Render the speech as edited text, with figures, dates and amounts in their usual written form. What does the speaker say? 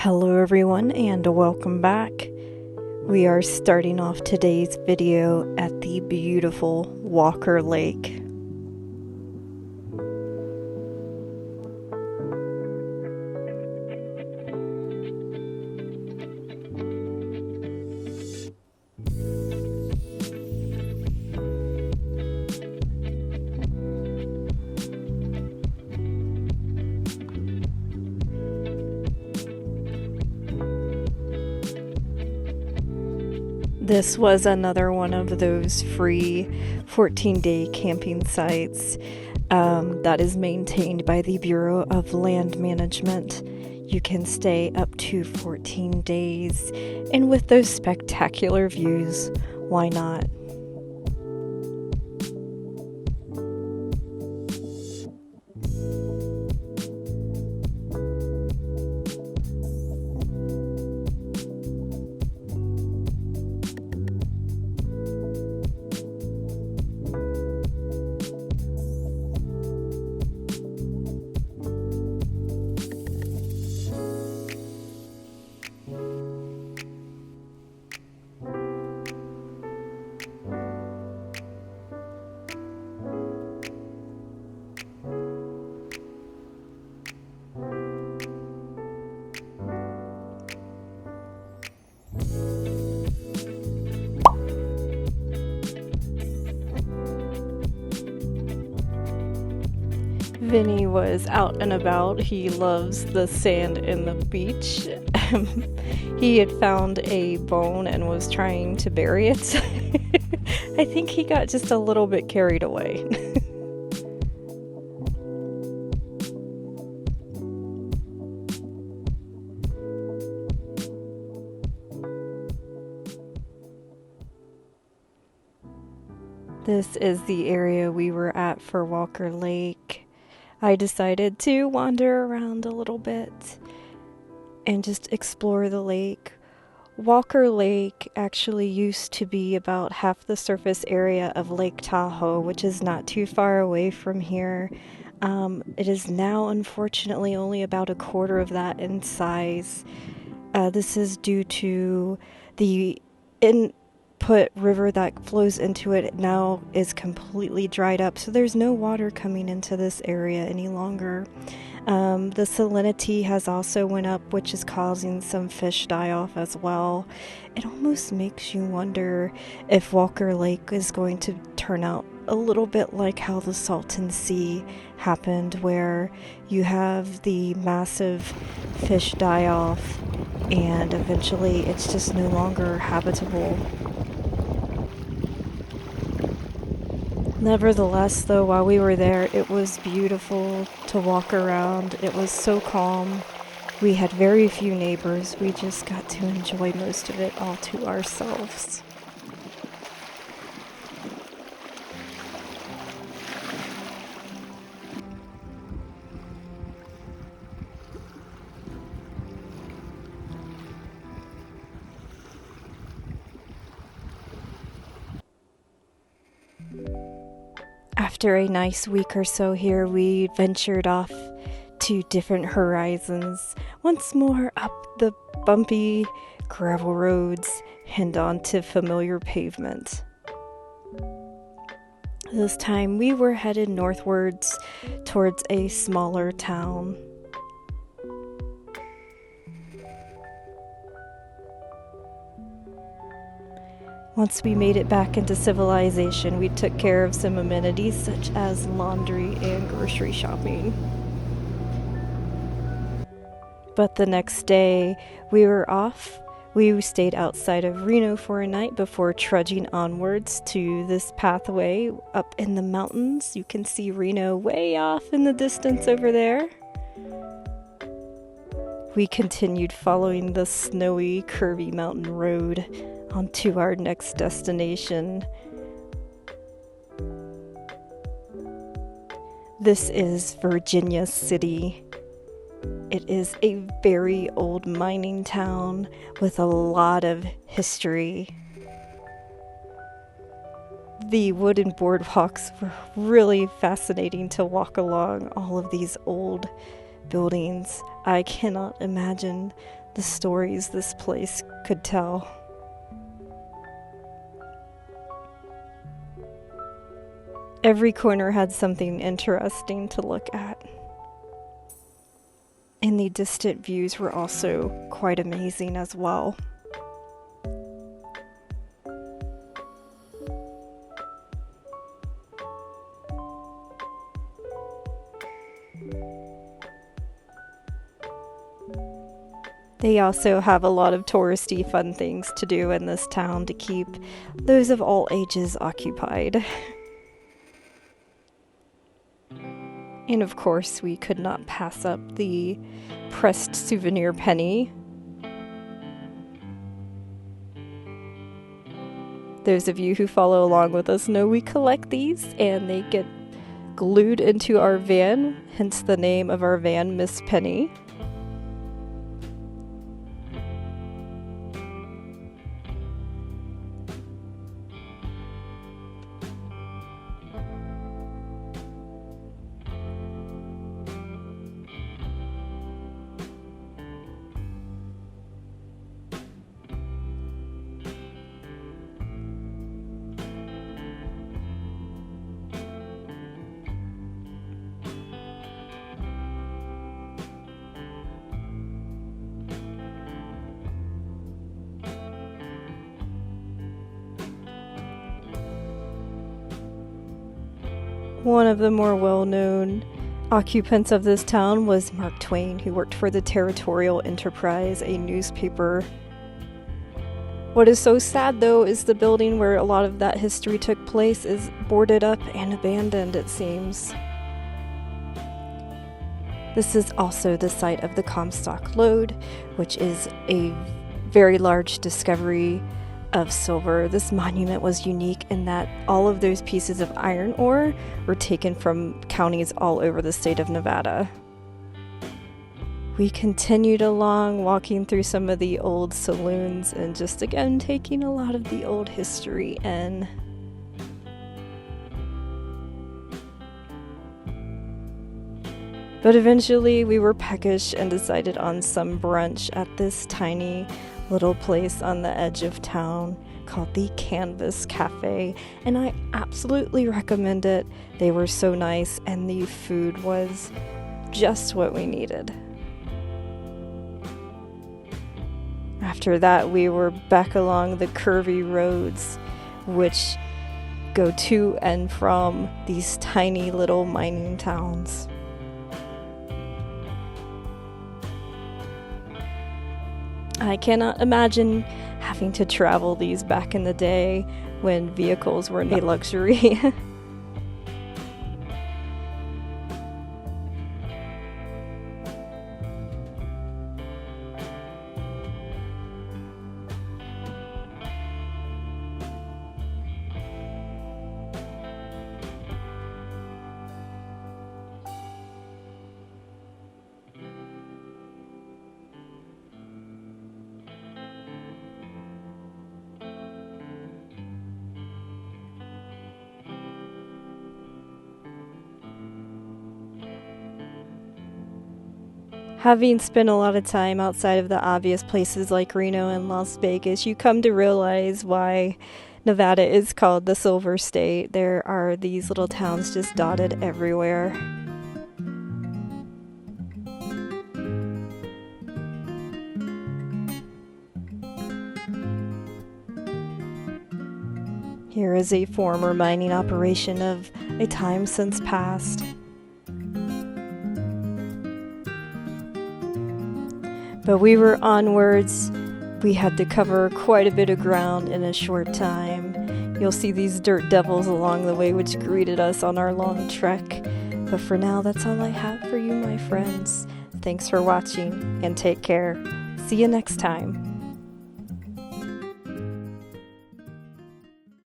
Hello everyone and welcome back. We are starting off today's video at the beautiful Walker Lake. This was another one of those free 14-day camping sites that is maintained by the Bureau of Land Management. You can stay up to 14 days, and with those spectacular views, why not? Vinnie was out and about. He loves the sand and the beach. He had found a bone and was trying to bury it. I think he got just a little bit carried away. This is the area we were at for Walker Lake. I decided to wander around a little bit and just explore the lake. Walker Lake actually used to be about half the surface area of Lake Tahoe, which is not too far away from here. It is now, unfortunately, only about a quarter of that in size. This is due to the input river that flows into it now is completely dried up, so there's no water coming into this area any longer. The salinity has also went up, which is causing some fish die off as well. It almost makes you wonder if Walker Lake is going to turn out a little bit like how the Salton Sea happened, where you have the massive fish die off and eventually it's just no longer habitable. Nevertheless, though, while we were there, it was beautiful to walk around. It was so calm. We had very few neighbors. We just got to enjoy most of it all to ourselves. After a nice week or so here, we ventured off to different horizons, once more up the bumpy gravel roads and onto familiar pavement. This time we were headed northwards towards a smaller town. Once we made it back into civilization, we took care of some amenities such as laundry and grocery shopping. But the next day, we were off. We stayed outside of Reno for a night before trudging onwards to this pathway up in the mountains. You can see Reno way off in the distance over there. We continued following the snowy, curvy mountain road onto our next destination. This is Virginia City. It is a very old mining town with a lot of history. The wooden boardwalks were really fascinating to walk along all of these old buildings. I cannot imagine the stories this place could tell. Every corner had something interesting to look at. And the distant views were also quite amazing as well. They also have a lot of touristy fun things to do in this town to keep those of all ages occupied. And of course, we could not pass up the pressed Souvenir Penny. Those of you who follow along with us know we collect these, and they get glued into our van, hence the name of our van, Miss Penny. One of the more well-known occupants of this town was Mark Twain, who worked for the Territorial Enterprise, a newspaper. What is so sad, though, is the building where a lot of that history took place is boarded up and abandoned, it seems. This is also the site of the Comstock Load, which is a very large discovery of silver. This monument was unique in that all of those pieces of iron ore were taken from counties all over the state of Nevada. We continued along, walking through some of the old saloons and just again taking a lot of the old history in. But eventually we were peckish and decided on some brunch at this tiny little place on the edge of town called the Canvas Cafe, and I absolutely recommend it. They were so nice and the food was just what we needed. After that, we were back along the curvy roads which go to and from these tiny little mining towns. I cannot imagine having to travel these back in the day when vehicles were a luxury. Having spent a lot of time outside of the obvious places like Reno and Las Vegas, you come to realize why Nevada is called the Silver State. There are these little towns just dotted everywhere. Here is a former mining operation of a time since past. But we were onwards. We had to cover quite a bit of ground in a short time. You'll see these dirt devils along the way which greeted us on our long trek. But for now, that's all I have for you, my friends. Thanks for watching and take care. See you next time.